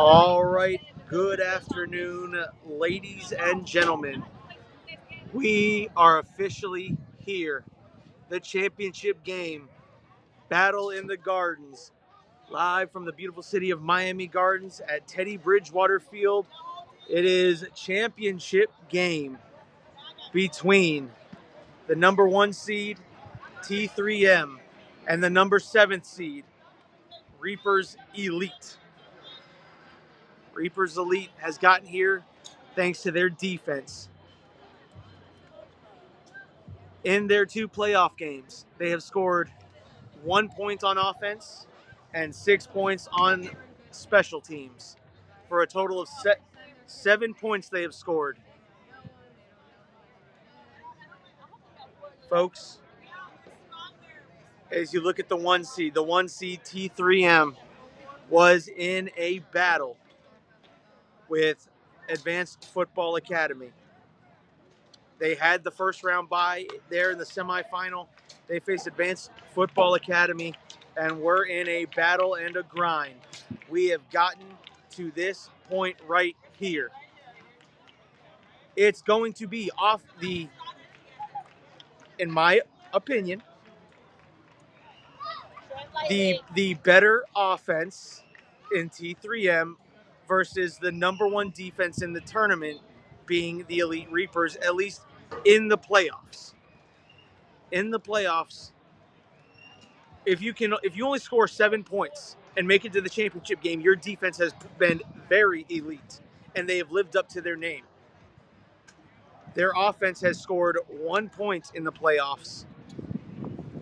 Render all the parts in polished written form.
All right, good afternoon, ladies and gentlemen. We are officially here. The championship game, Battle in the Gardens, live from the beautiful city of Miami Gardens at Teddy Bridgewater Field. It is championship game between the number 1 seed, T3M, and the number 7th seed, Reapers Elite. Reapers Elite has gotten here thanks to their defense. In their 2 playoff games, they have scored 1 point on offense and 6 points on special teams for a total of 7 points they have scored. Folks, as you look at the 1 seed, the 1 seed T3M was in a battle with Advanced Football Academy. They had the first round bye there in the semifinal. They faced Advanced Football Academy, and we're in a battle and a grind. We have gotten to this point right here. It's going to be off in my opinion, the better offense in T3M versus the number 1 defense in the tournament being the Elite Reapers, at least in the playoffs. In the playoffs, if you only score 7 points and make it to the championship game, your defense has been very elite, and they have lived up to their name. Their offense has scored 1 point in the playoffs,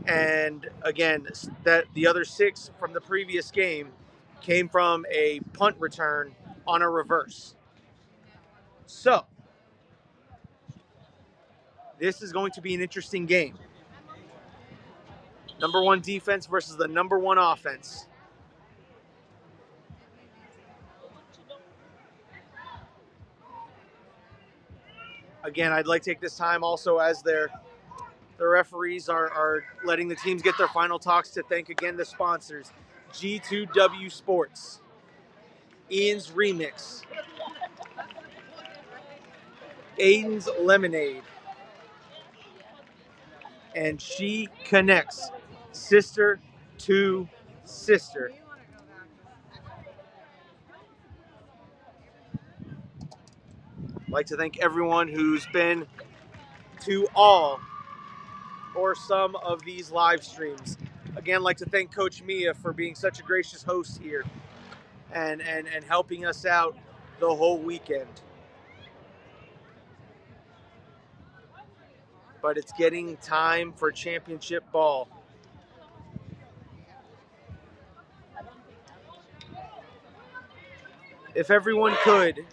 and again, that the other 6 from the previous game came from a punt return on a reverse. So this is going to be an interesting game. Number 1 defense versus the number 1 offense. Again, I'd like to take this time also as the referees are letting the teams get their final talks to thank again the sponsors, G2W Sports, Ian's Remix, Aiden's Lemonade, and She Connects, sister to sister. I'd like to thank everyone who's been to all or some of these live streams. Again, I'd like to thank Coach Mia for being such a gracious host here and helping us out the whole weekend. But it's getting time for championship ball. If everyone could,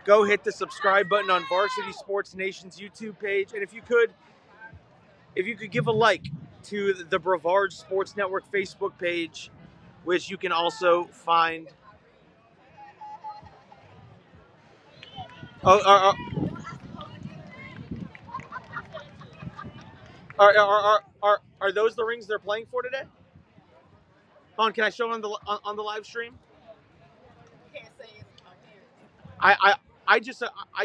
go hit the subscribe button on Varsity Sports Nation's YouTube page. And if you could give a like to the Brevard Sports Network Facebook page, which you can also find. Oh, are those the rings they're playing for today? Hold on, can I show them on the live stream? Can't say it's on here. I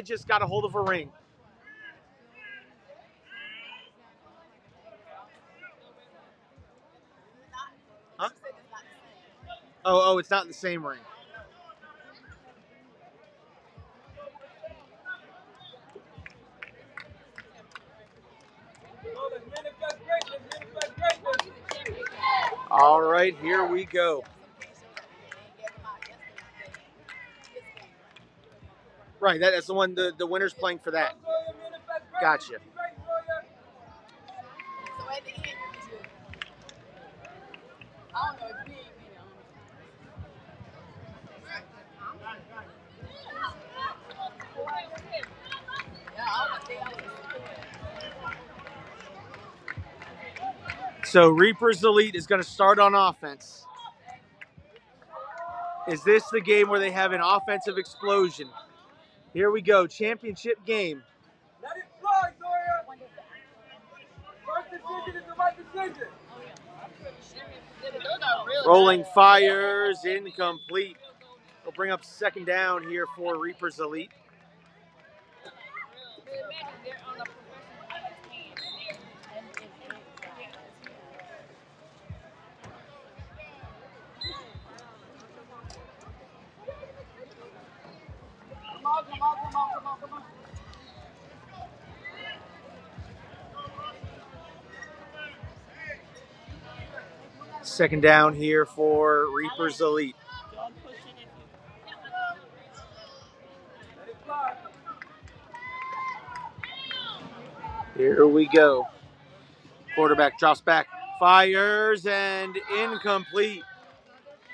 just got a hold of a ring. Huh? Oh, it's not the same ring. All right, here we go. Right, that's the one. The winner's playing for that. Gotcha. So at the end, you just, I don't know if you ain't, So Reapers Elite is going to start on offense. Is this the game where they have an offensive explosion? Here we go, championship game. Let it fly, Zoya! First decision is the right decision. Rolling fires, incomplete. bring up second down here for Reapers Elite. Come on. Second down here for Reapers Elite. Here we go. Quarterback drops back, fires, and incomplete.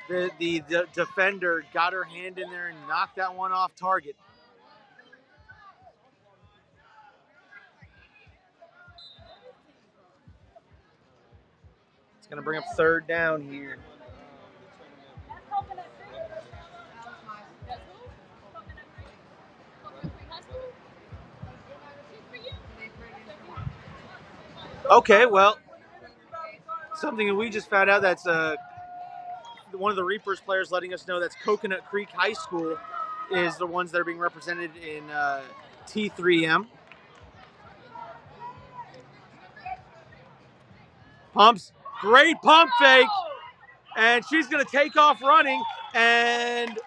The defender got her hand in there and knocked that one off target. It's going to bring up third down here. Okay, well, something that we just found out, that's one of the Reapers players letting us know that's Coconut Creek High School is the ones that are being represented in T3M. Pumps, great pump fake, and she's going to take off running, and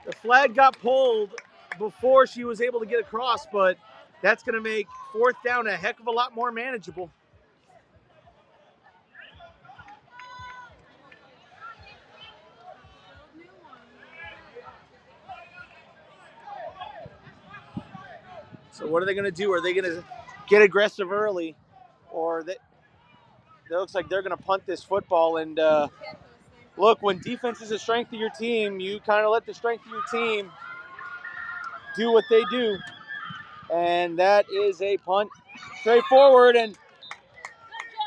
the flag got pulled before she was able to get across, but that's going to make fourth down a heck of a lot more manageable. So what are they going to do? Are they going to get aggressive early, or it looks like they're going to punt this football? And look, when defense is the strength of your team, you kind of let the strength of your team do what they do. And that is a punt straightforward, and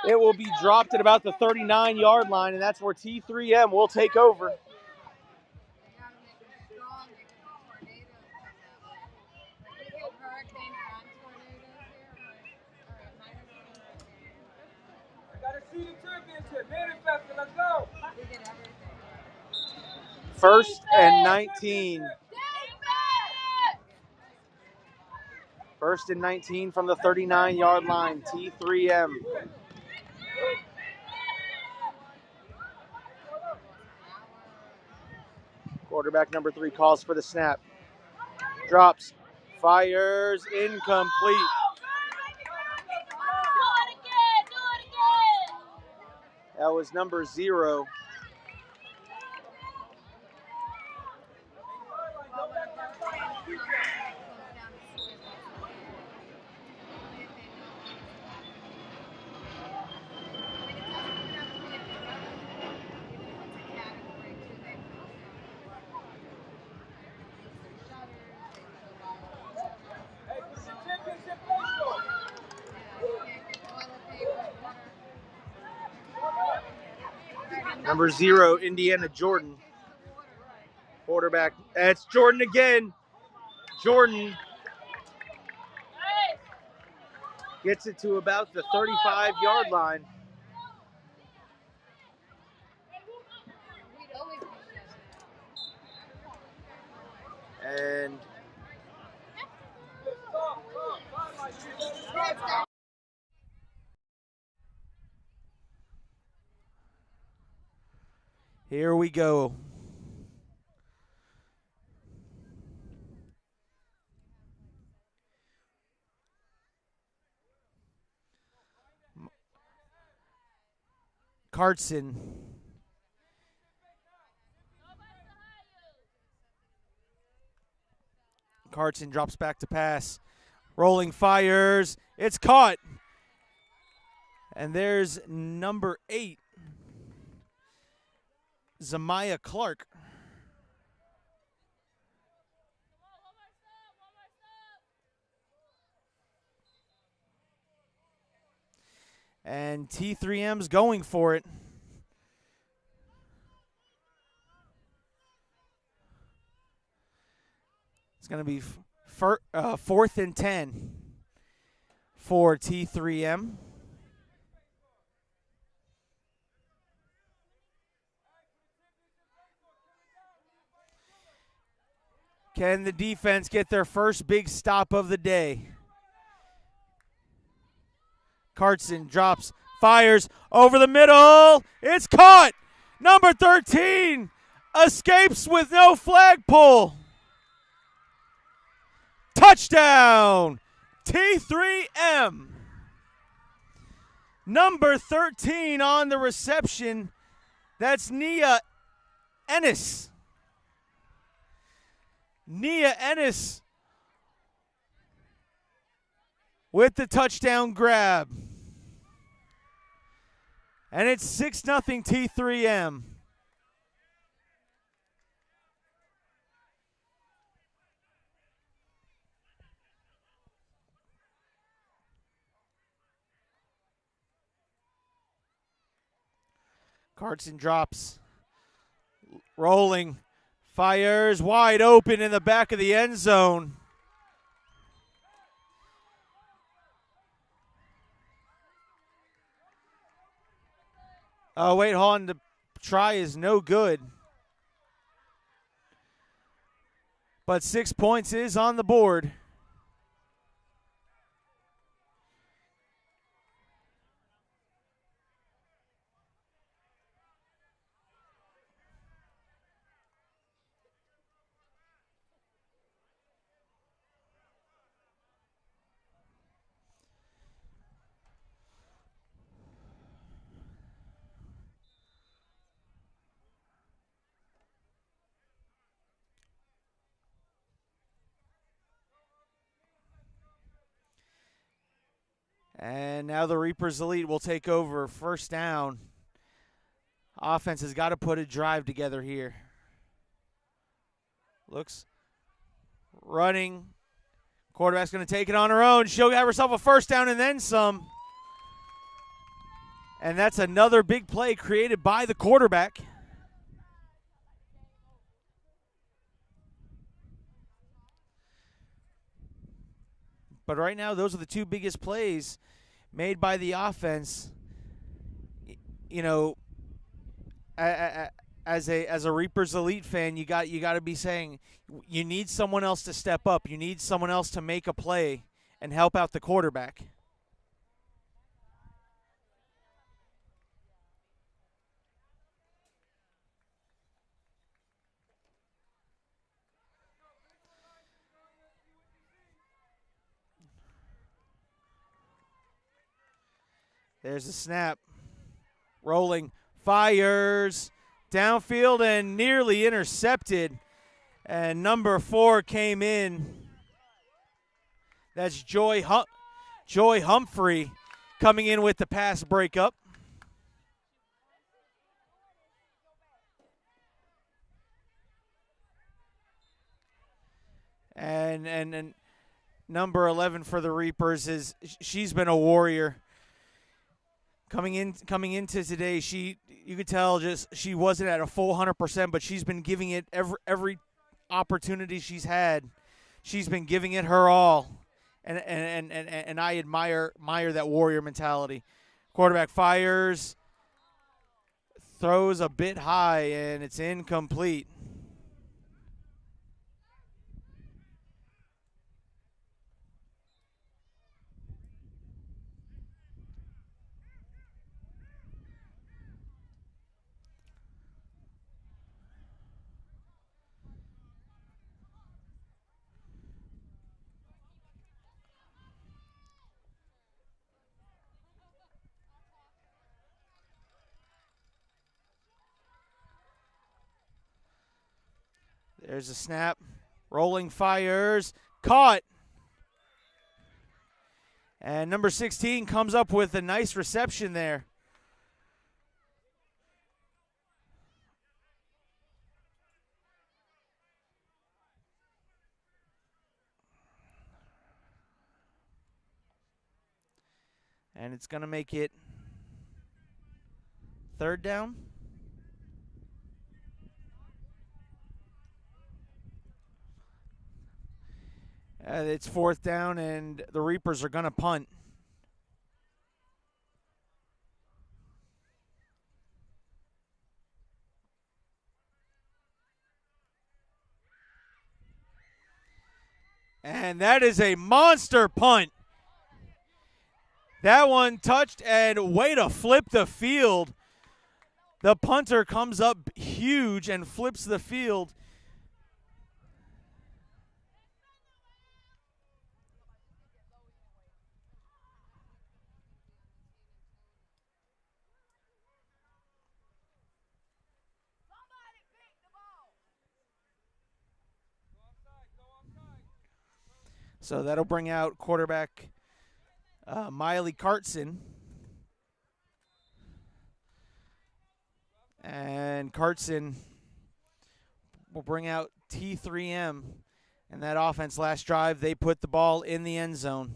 it will be dropped at about the 39-yard line, and that's where T3M will take over. Let's go. First and 19. First and 19 from the 39-yard line, T3M. Quarterback number 3 calls for the snap. Drops, fires, incomplete. That was number 0. Number 0, Indiana Jordan. Quarterback, it's Jordan again. Jordan gets it to about the 35-yard line. And here we go. Cartson. Cartson drops back to pass. Rolling, fires. It's caught. And there's number 8, Zamaya Clark. And T3M's going for it. It's going to be fourth and 10 for T3M. Can the defense get their first big stop of the day? Carson drops, fires over the middle. It's caught. Number 13 escapes with no flag pull. Touchdown, T3M. Number 13 on the reception. That's Nia Ennis. Nia Ennis with the touchdown grab. And it's 6-0 T3M. Carson drops, rolling, fires wide open in the back of the end zone. Oh, wait, hold on. The try is no good. But 6 points is on the board. And now the Reapers Elite will take over. First down. Offense has got to put a drive together here. Looks. Running. Quarterback's going to take it on her own. She'll have herself a first down and then some. And that's another big play created by the quarterback. But right now, those are the two biggest plays made by the offense. You know, as a Reapers Elite fan, you got to be saying you need someone else to step up. You need someone else to make a play and help out the quarterback. There's a snap. Rolling. Fires. Downfield and nearly intercepted. And number 4 came in. That's Joy Humphrey coming in with the pass breakup. And number 11 for the Reapers she's been a warrior. Coming into today, you could tell she wasn't at a full 100%, but she's been giving it every opportunity she's had. She's been giving it her all, and I admire that warrior mentality. Quarterback fires, throws a bit high, and it's incomplete. There's a snap. Rolling fires. Caught. And number 16 comes up with a nice reception there. And it's going to make it third down. It's fourth down, and the Reapers are going to punt. And that is a monster punt. That one touched, and way to flip the field. The punter comes up huge and flips the field. So that'll bring out quarterback Miley Cartson. And Cartson will bring out T3M. And that offense last drive, they put the ball in the end zone.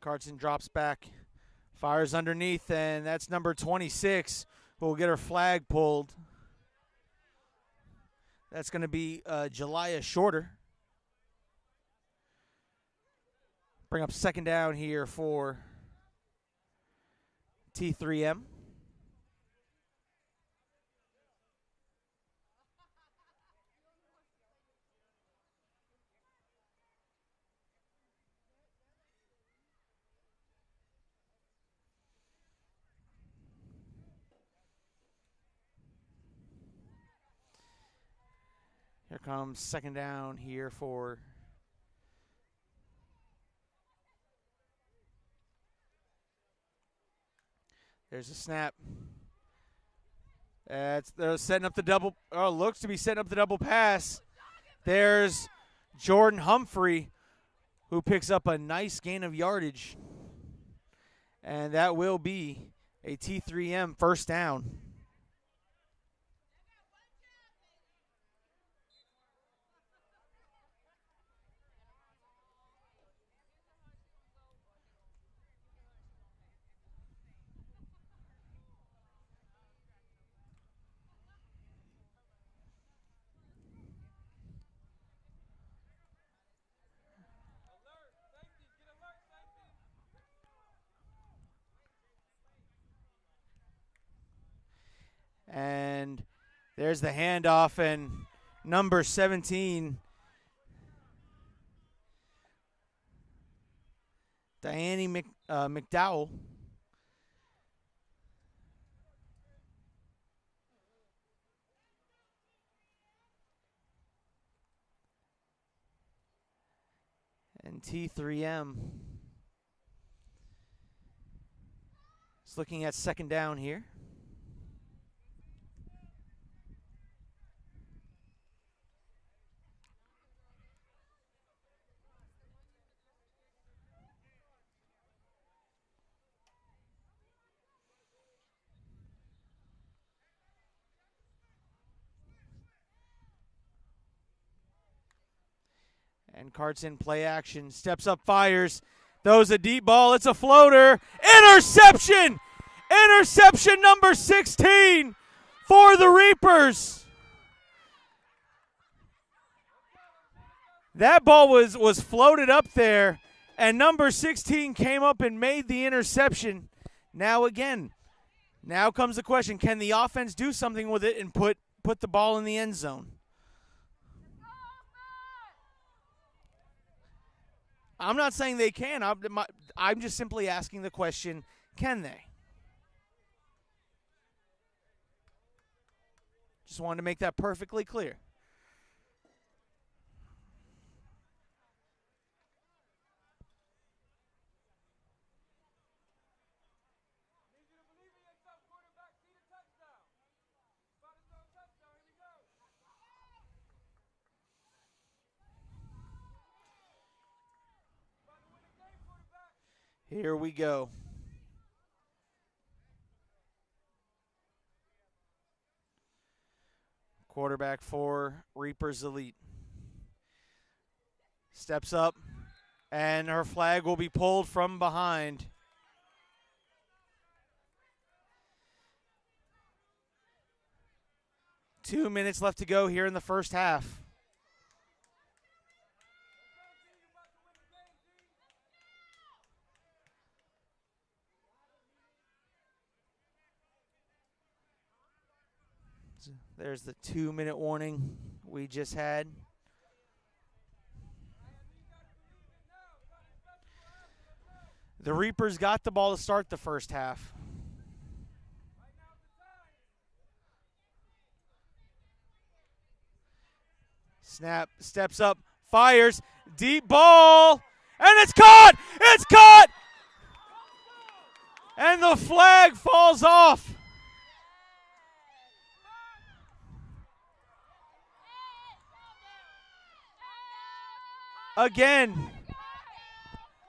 Cartson drops back, fires underneath, and that's number 26 who will get her flag pulled. That's going to be Jelaya Shorter. Bring up second down here for T3M. Here comes second down here for there's a snap. They're setting up the double. Oh, looks to be setting up the double pass. There's Jordan Humphrey, who picks up a nice gain of yardage. And that will be a T3M first down. And there's the handoff, and number 17, Diane McDowell. And T3M is looking at second down here. And Cartson play action, steps up, fires, throws a deep ball. It's a floater. Interception! Interception number 16 for the Reapers. That ball was floated up there, and number 16 came up and made the interception. Now comes the question, can the offense do something with it and put the ball in the end zone? I'm not saying they can. I'm just simply asking the question, can they? Just wanted to make that perfectly clear. Here we go. Quarterback for Reapers Elite. Steps up, and her flag will be pulled from behind. Two minutes left to go here in the first half. There's the 2-minute warning we just had. The Reapers got the ball to start the first half. Snap, steps up, fires, deep ball, and it's caught! It's caught! And the flag falls off. Again,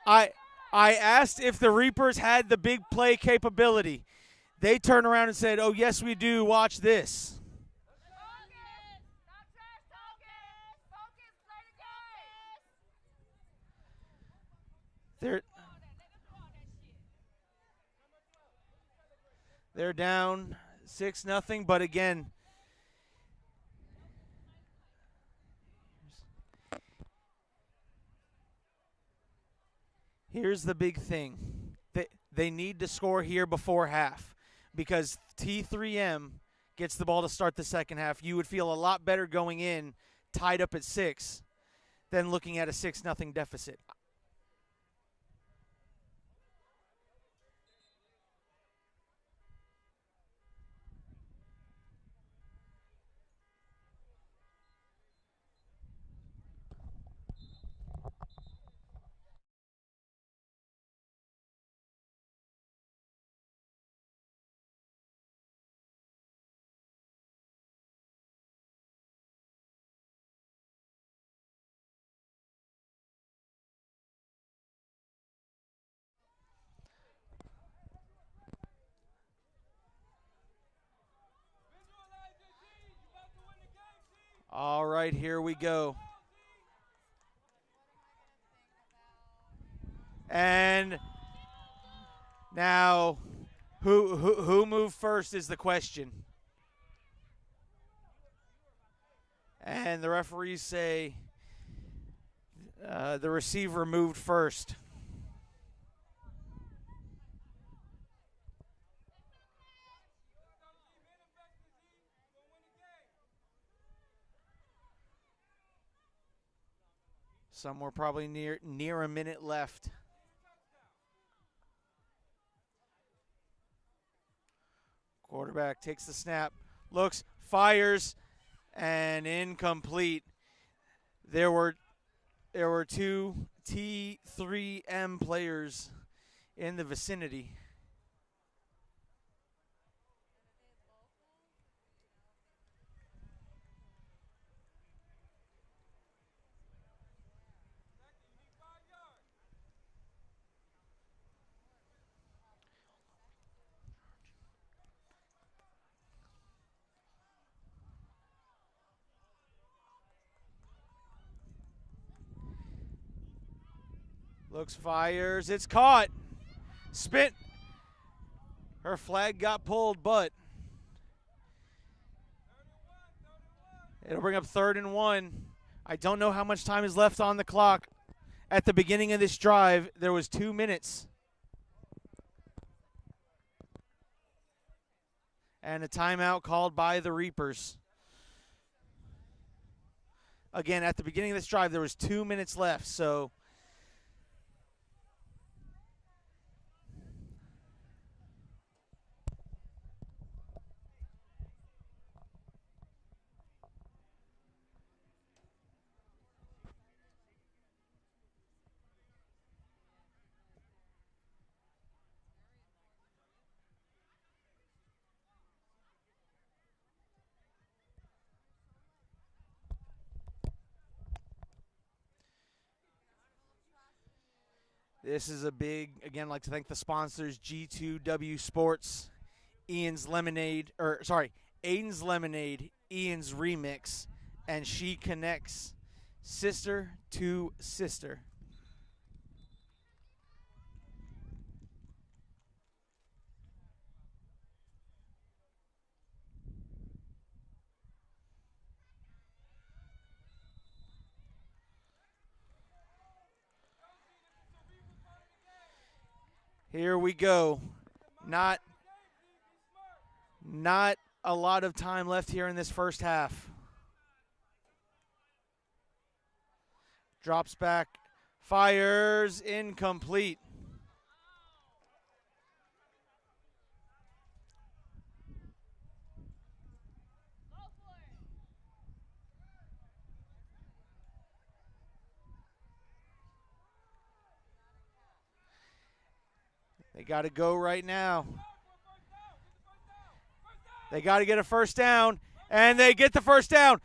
I asked if the Reapers had the big play capability. They turned around and said, "Oh, yes, we do. Watch this." They're down 6-0, but again, here's the big thing. They need to score here before half because T3M gets the ball to start the second half. You would feel a lot better going in tied up at 6 than looking at a 6-0 deficit. All right, here we go. And now, who moved first is the question. And the referees say the receiver moved first. Somewhere probably near a minute left. Quarterback takes the snap, looks, fires, and incomplete. There were 2 T3M players in the vicinity. Looks, fires, it's caught. Spin. Her flag got pulled, but it'll bring up 3rd and 1. I don't know how much time is left on the clock. At the beginning of this drive, there was 2 minutes. And a timeout called by the Reapers. Again, at the beginning of this drive, there was 2 minutes left, so this is a big, again, I'd like to thank the sponsors, G2W Sports, Aiden's Lemonade, Ian's Remix, and She Connects, Sister to Sister. Here we go. Not a lot of time left here in this first half. Drops back, fires, incomplete. They got to go right now. They got to get a first down, and they get the first down.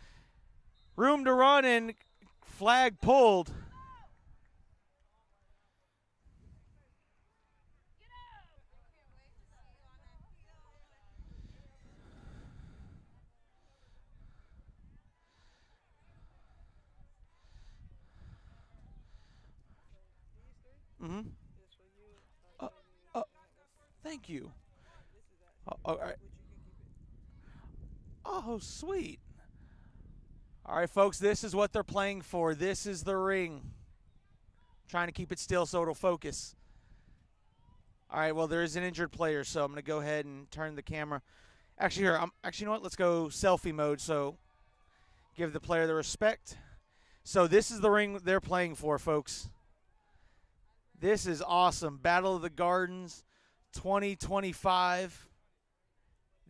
Room to run, and flag pulled. Mm-hmm. Uh, uh, thank you. All right. Oh, sweet. All right, folks, this is what they're playing for. This is the ring. Trying to keep it still so it'll focus. All right, well, there is an injured player, so I'm going to go ahead and turn the camera. Actually, you know what? Let's go selfie mode, so give the player the respect. So this is the ring they're playing for, folks. This is awesome. Battle of the Gardens 2025.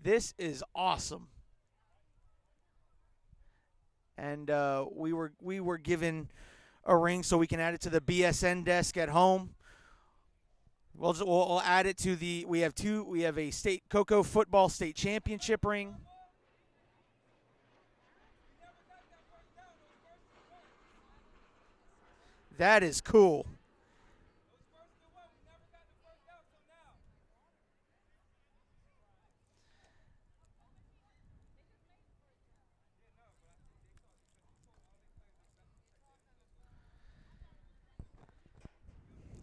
This is awesome. And we were given a ring so we can add it to the BSN desk at home. We'll add it to the. We have a state Coco football state championship ring. That is cool.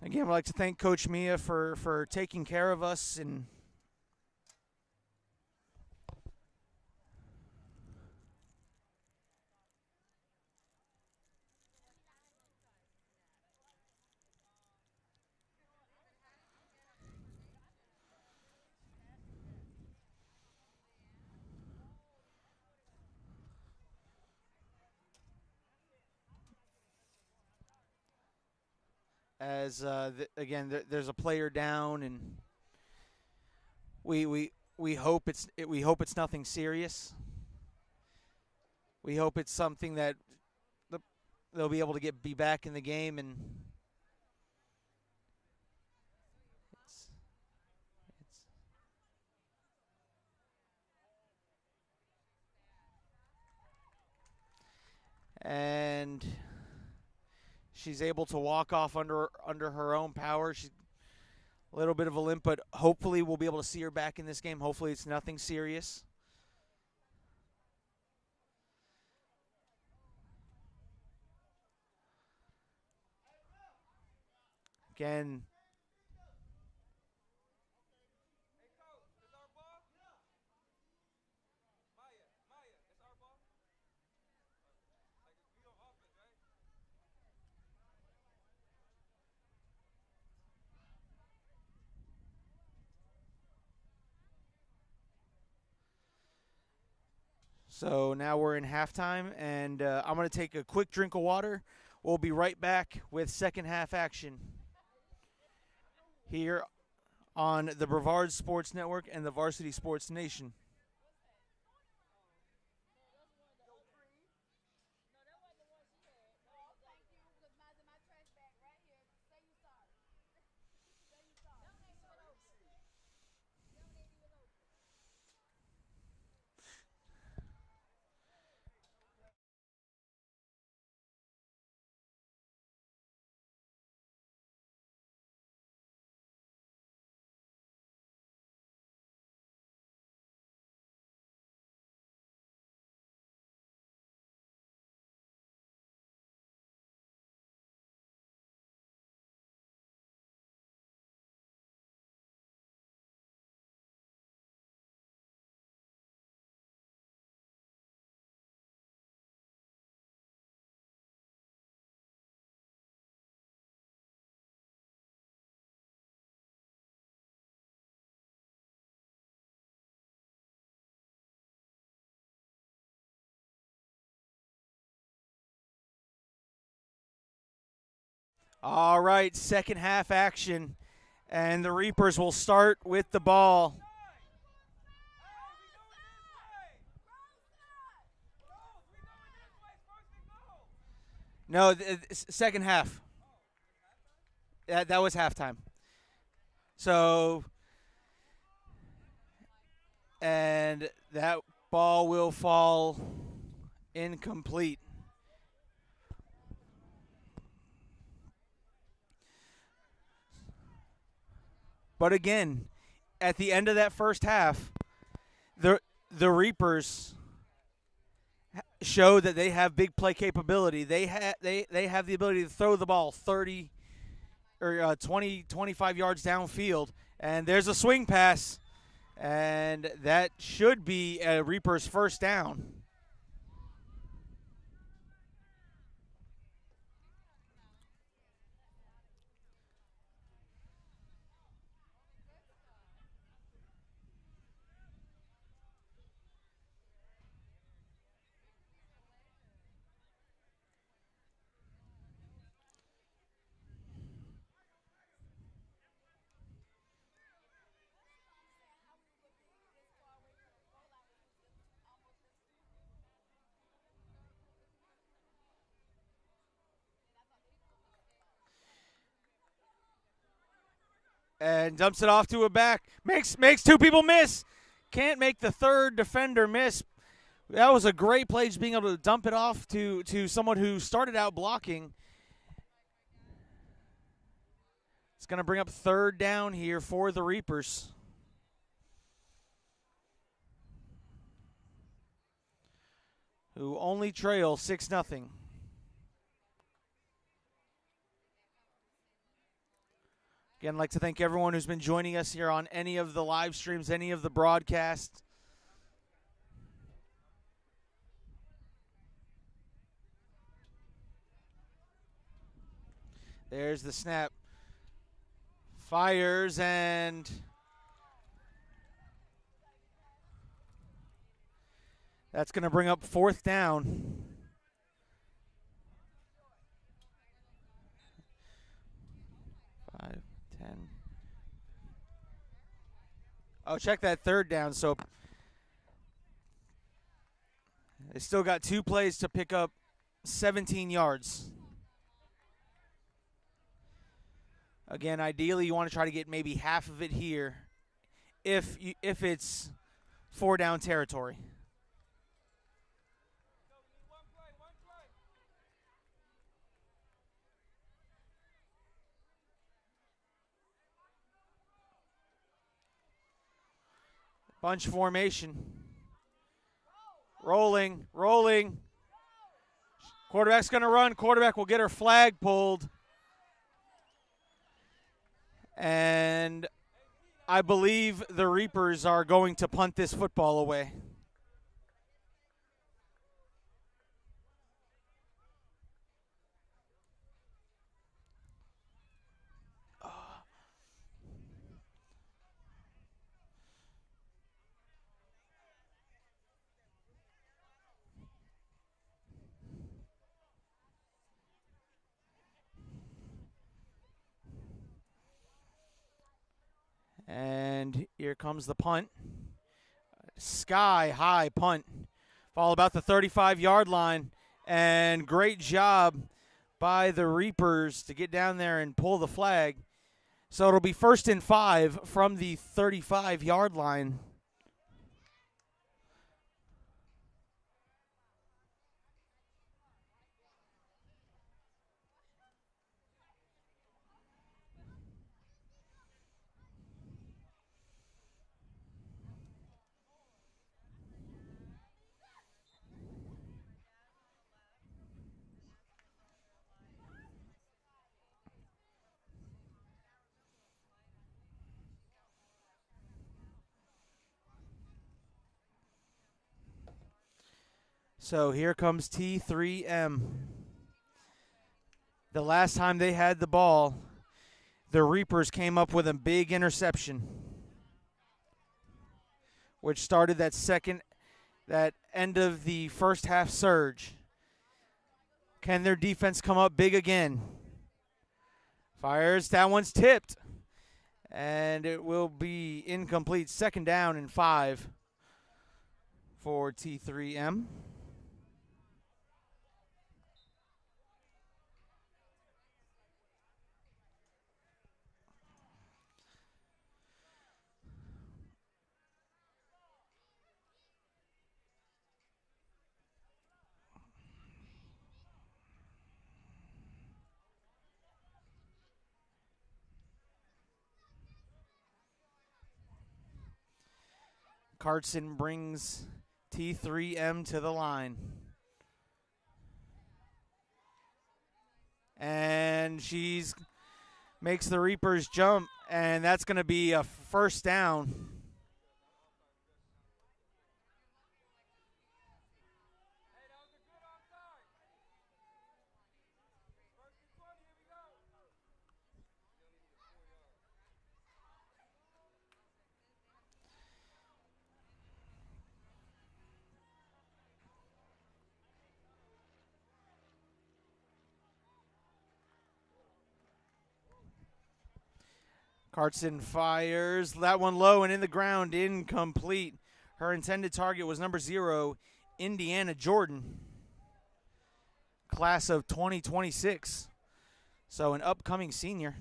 Again, I'd like to thank Coach Mia for taking care of us and as again there's a player down and we hope it's nothing serious. We hope it's something that they'll be able to be back in the game and it's and she's able to walk off under her own power. She's a little bit of a limp, but hopefully we'll be able to see her back in this game. Hopefully it's nothing serious. Again, so now we're in halftime, and I'm going to take a quick drink of water. We'll be right back with second half action here on the Brevard Sports Network and the Varsity Sports Nation. All right, second half action, and the Reapers will start with the ball. No, second half. That was halftime. So, and that ball will fall incomplete. But again, at the end of that first half, the Reapers show that they have big play capability. They have the ability to throw the ball 30 or 20, 25 yards downfield, and there's a swing pass, and that should be a Reapers first down. And dumps it off to a back. Makes two people miss. Can't make the third defender miss. That was a great play, just being able to dump it off to someone who started out blocking. It's going to bring up third down here for the Reapers. Who only trail 6-0. Again, I'd like to thank everyone who's been joining us here on any of the live streams, any of the broadcasts. There's the snap. Fires, and that's going to bring up fourth down. Oh, check that third down. So they still got 2 plays to pick up 17 yards. Again, ideally you want to try to get maybe half of it here if it's 4 down territory. Bunch formation. Rolling. Quarterback's going to run. Quarterback will get her flag pulled. And I believe the Reapers are going to punt this football away. And here comes the punt. Sky high punt. Ball about the 35-yard line. And great job by the Reapers to get down there and pull the flag. So it'll be 1st and 5 from the 35-yard line. So here comes T3M. The last time they had the ball, the Reapers came up with a big interception, which started that end of the first half surge. Can their defense come up big again? Fires. That one's tipped. And it will be incomplete. Second down and 5 for T3M. Carson brings T3M to the line. And she's makes the Reapers jump, and that's going to be a first down. Carson fires. That one low and in the ground, incomplete. Her intended target was number 0, Indiana Jordan, class of 2026. So an upcoming senior.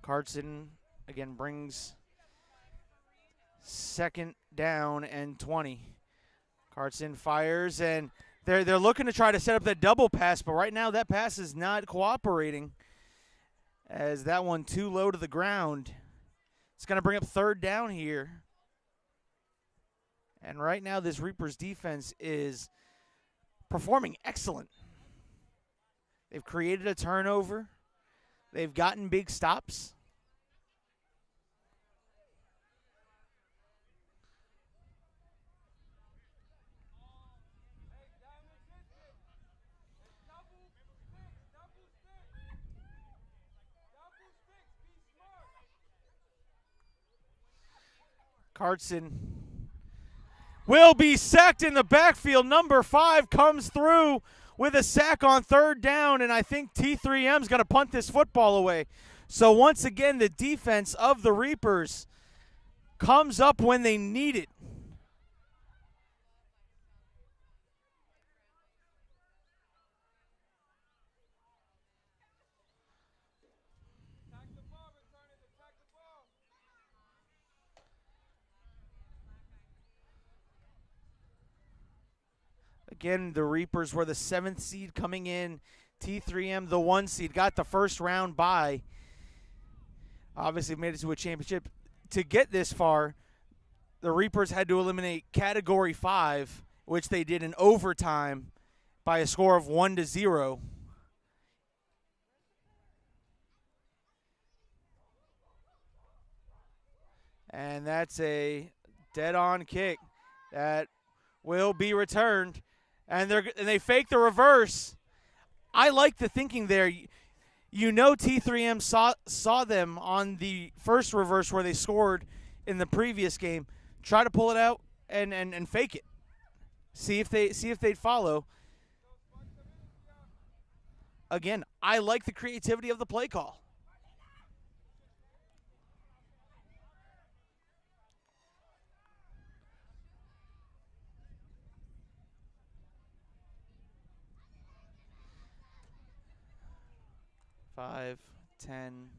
Carson again brings second down and 20. Carson fires, and they're looking to try to set up that double pass, but right now that pass is not cooperating as that one too low to the ground. It's going to bring up third down here. And right now this Reapers defense is performing excellent. They've created a turnover. They've gotten big stops. Carson will be sacked in the backfield. Number 5 comes through with a sack on third down, and I think T3M's going to punt this football away. So once again, the defense of the Reapers comes up when they need it. Again, the Reapers were the 7th seed coming in. T3M, the 1 seed, got the first round bye. Obviously made it to a championship. To get this far, the Reapers had to eliminate Category 5, which they did in overtime by a score of 1-0. And that's a dead-on kick that will be returned. And they fake the reverse. I like the thinking there. You know T3M saw them on the first reverse where they scored in the previous game. Try to pull it out and fake it. See if they'd follow. Again, I like the creativity of the play call. Five, 10.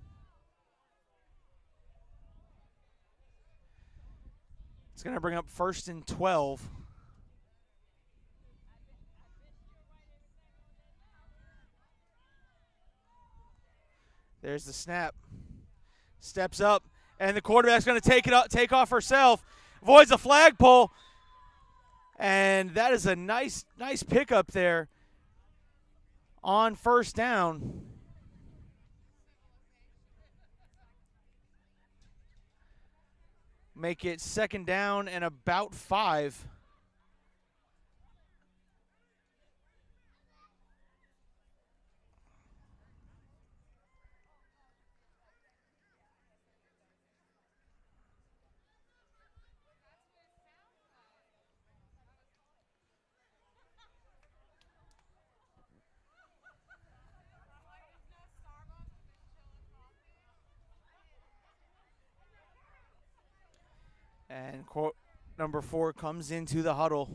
It's going to bring up 1st and 12. There's the snap. Steps up, and the quarterback's going to take off herself. Avoids a flagpole, and that is a nice pickup there on first down. make it 2nd down and about 5. And number 4 comes into the huddle.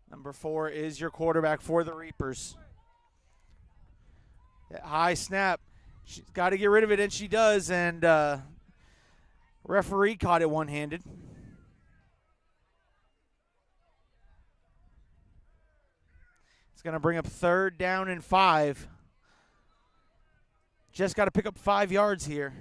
Number 4 is your quarterback for the Reapers. That high snap. She's got to get rid of it, and she does. And referee caught it one-handed. It's going to bring up 3rd down and 5. Just got to pick up 5 yards here.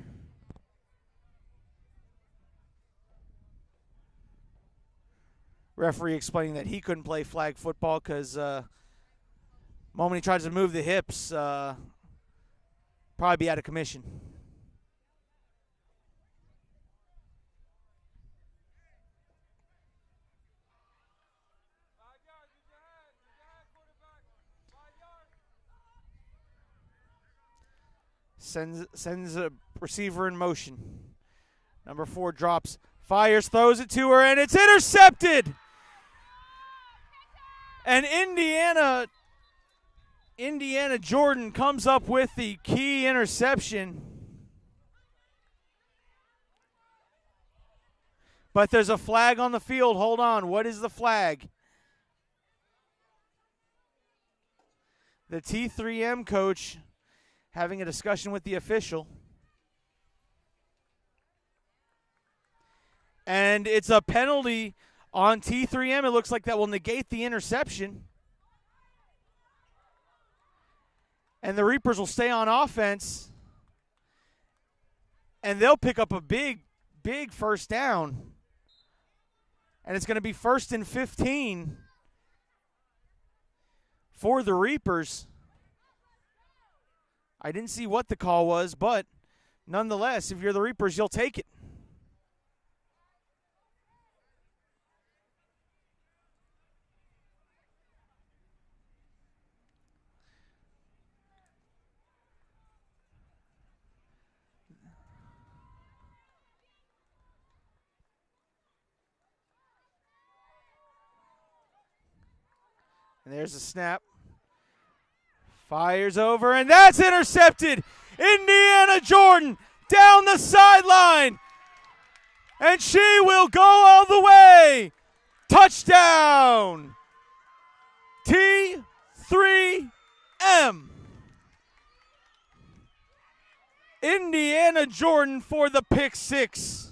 Referee explaining that he couldn't play flag football because moment he tries to move the hips, probably be out of commission. Sends a receiver in motion. Number 4 drops, fires, throws it to her, and it's intercepted. And Indiana Jordan comes up with the key interception. But there's a flag on the field. Hold on. What is the flag? The T3M coach having a discussion with the official. And it's a penalty on T3M. It looks like that will negate the interception. And the Reapers will stay on offense. And they'll pick up a big 1st down. And it's going to be 1st and 15 for the Reapers. I didn't see what the call was, but nonetheless, if you're the Reapers, you'll take it. And there's a snap. Fires over, and that's intercepted. Indiana Jordan down the sideline. And she will go all the way. Touchdown. T3M. Indiana Jordan for the pick 6.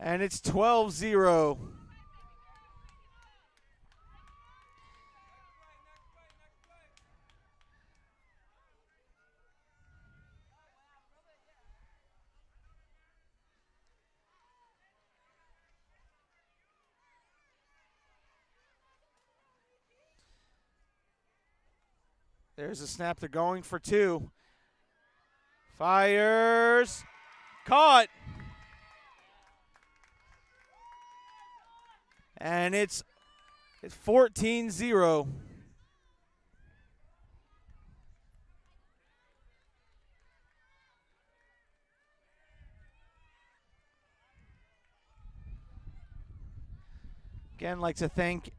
And it's 12-0. There's a snap. They're going for 2. Fires. Caught. And it's 14-0. Again, like to thank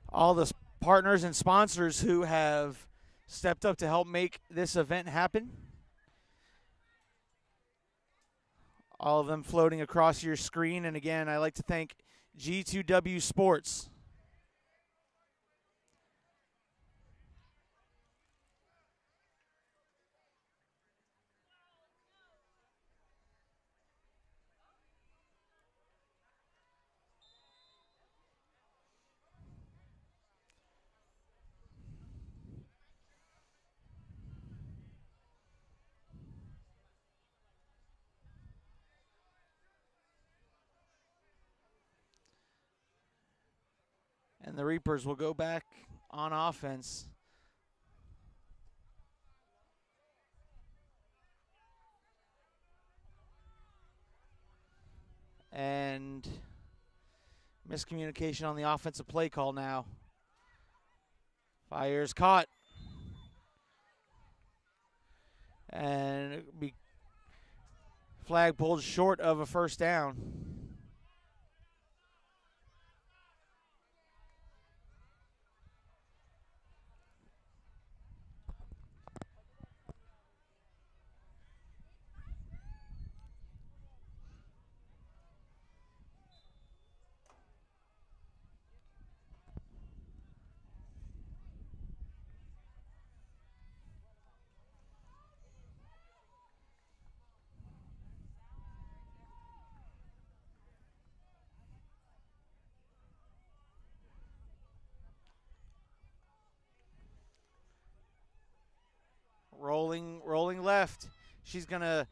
all the partners and sponsors who have stepped up to help make this event happen. All of them floating across your screen. And again, I'd like to thank G2W Sports. And the Reapers will go back on offense. And miscommunication on the offensive play call now. Fire's caught. And be flag pulled short of a first down. Rolling left. She's going to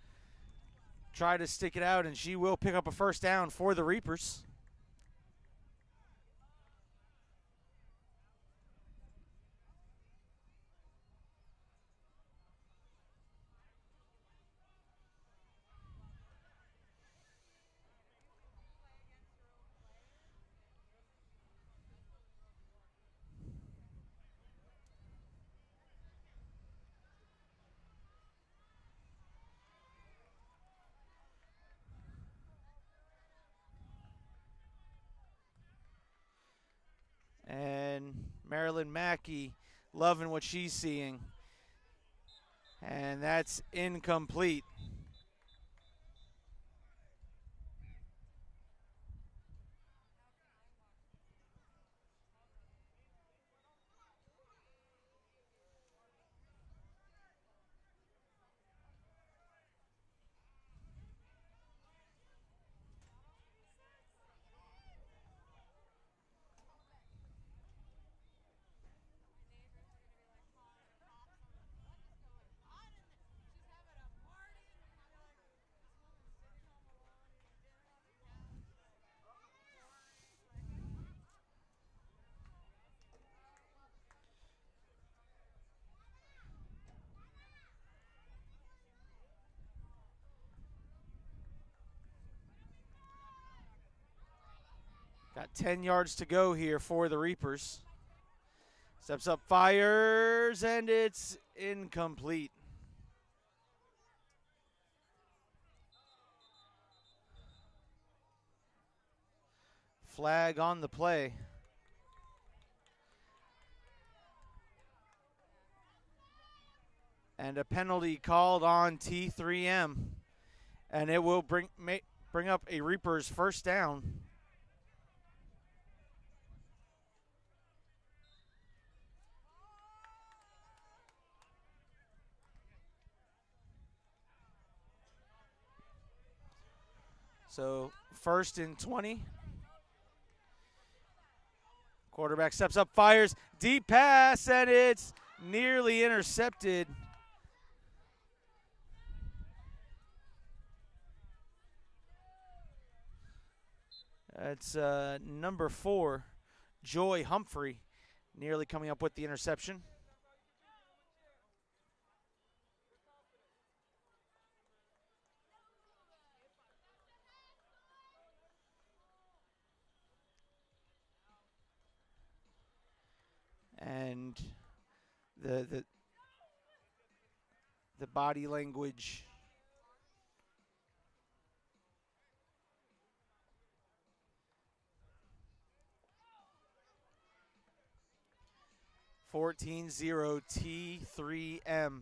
try to stick it out, and she will pick up a first down for the Reapers. And Marilyn Mackey loving what she's seeing. And that's incomplete. Got 10 yards to go here for the Reapers. Steps up, fires, and it's incomplete. Flag on the play. And a penalty called on T3M. And it will bring up a Reapers first down. So 1st and 20. Quarterback steps up, fires, deep pass, and it's nearly intercepted. That's number 4, Joy Humphrey, nearly coming up with the interception. And the body language (14-0) T3M.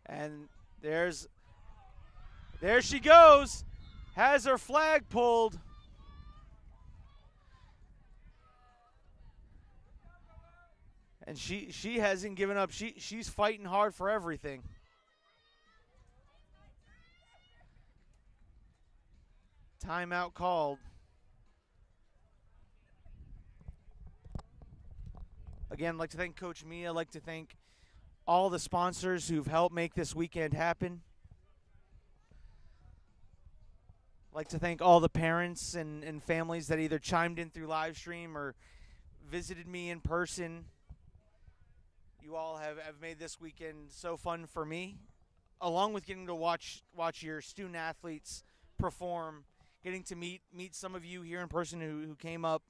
And there she goes, has her flag pulled. And she hasn't given up. She's fighting hard for everything. Timeout called. Again, I'd like to thank Coach Mia. I'd like to thank all the sponsors who've helped make this weekend happen. I'd like to thank all the parents and families that either chimed in through live stream or visited me in person. You all have made this weekend so fun for me, along with getting to watch your student athletes perform, getting to meet some of you here in person who came up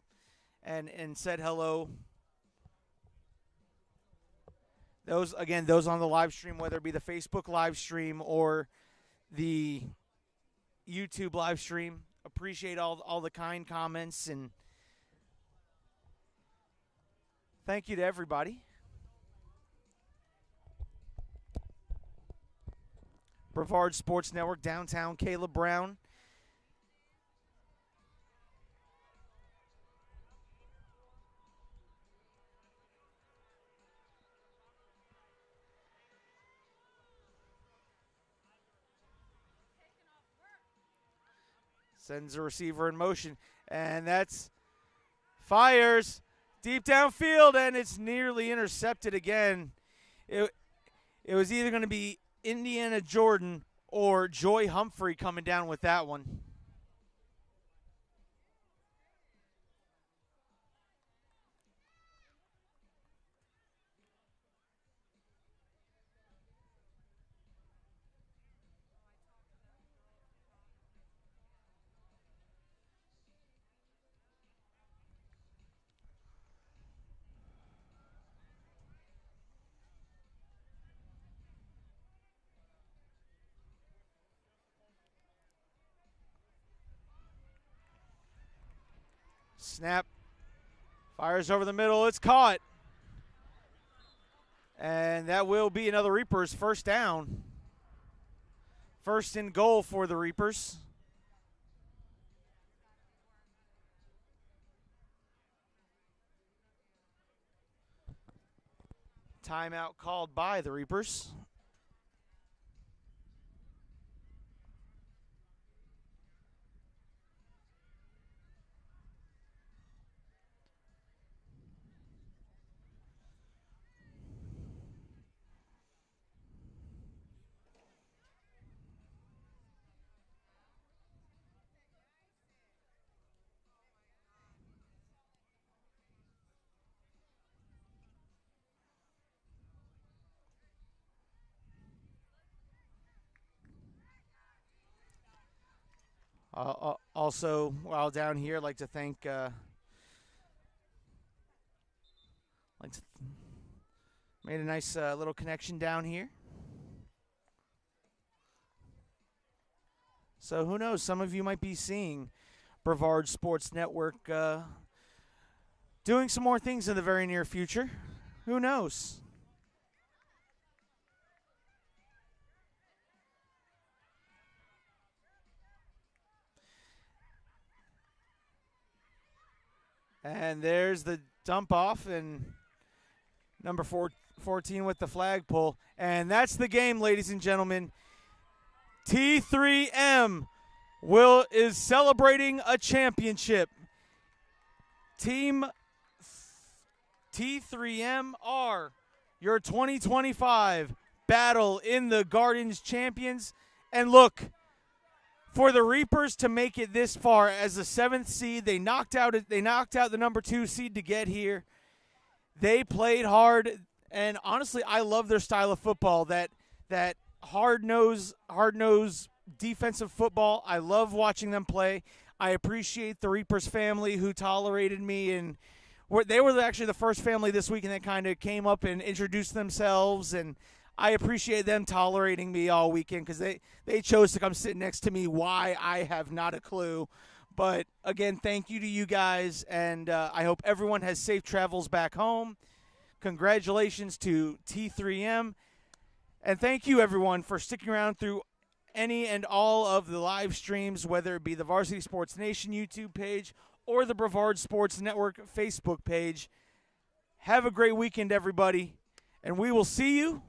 and said hello. Those on the live stream, whether it be the Facebook live stream or the YouTube live stream, appreciate all the kind comments, and thank you to everybody. Brevard Sports Network, downtown Caleb Brown. Sends a receiver in motion, and that's fires deep downfield, and it's nearly intercepted again. It was either going to be Indiana Jordan or Joy Humphrey coming down with that one. Snap. Fires over the middle. It's caught. And that will be another Reapers first down. First and goal for the Reapers. Timeout called by the Reapers. Also, while down here, I'd like to thank made a nice little connection down here. So who knows? Some of you might be seeing Brevard Sports Network doing some more things in the very near future. Who knows? And there's the dump off, and number 14 with the flagpole. And that's the game, ladies and gentlemen. T3M is celebrating a championship. Team T3M are your 2025 Battle in the Gardens champions. And look, for the Reapers to make it this far as the 7th seed, they knocked out the number 2 seed to get here. They played hard, and honestly, I love their style of football. That hard-nosed defensive football. I love watching them play. I appreciate the Reapers family who tolerated me, and they were actually the first family this weekend that kind of came up and introduced themselves, and I appreciate them tolerating me all weekend because they chose to come sit next to me. Why, I have not a clue. But, again, thank you to you guys, and I hope everyone has safe travels back home. Congratulations to T3M. And thank you, everyone, for sticking around through any and all of the live streams, whether it be the Varsity Sports Nation YouTube page or the Brevard Sports Network Facebook page. Have a great weekend, everybody, and we will see you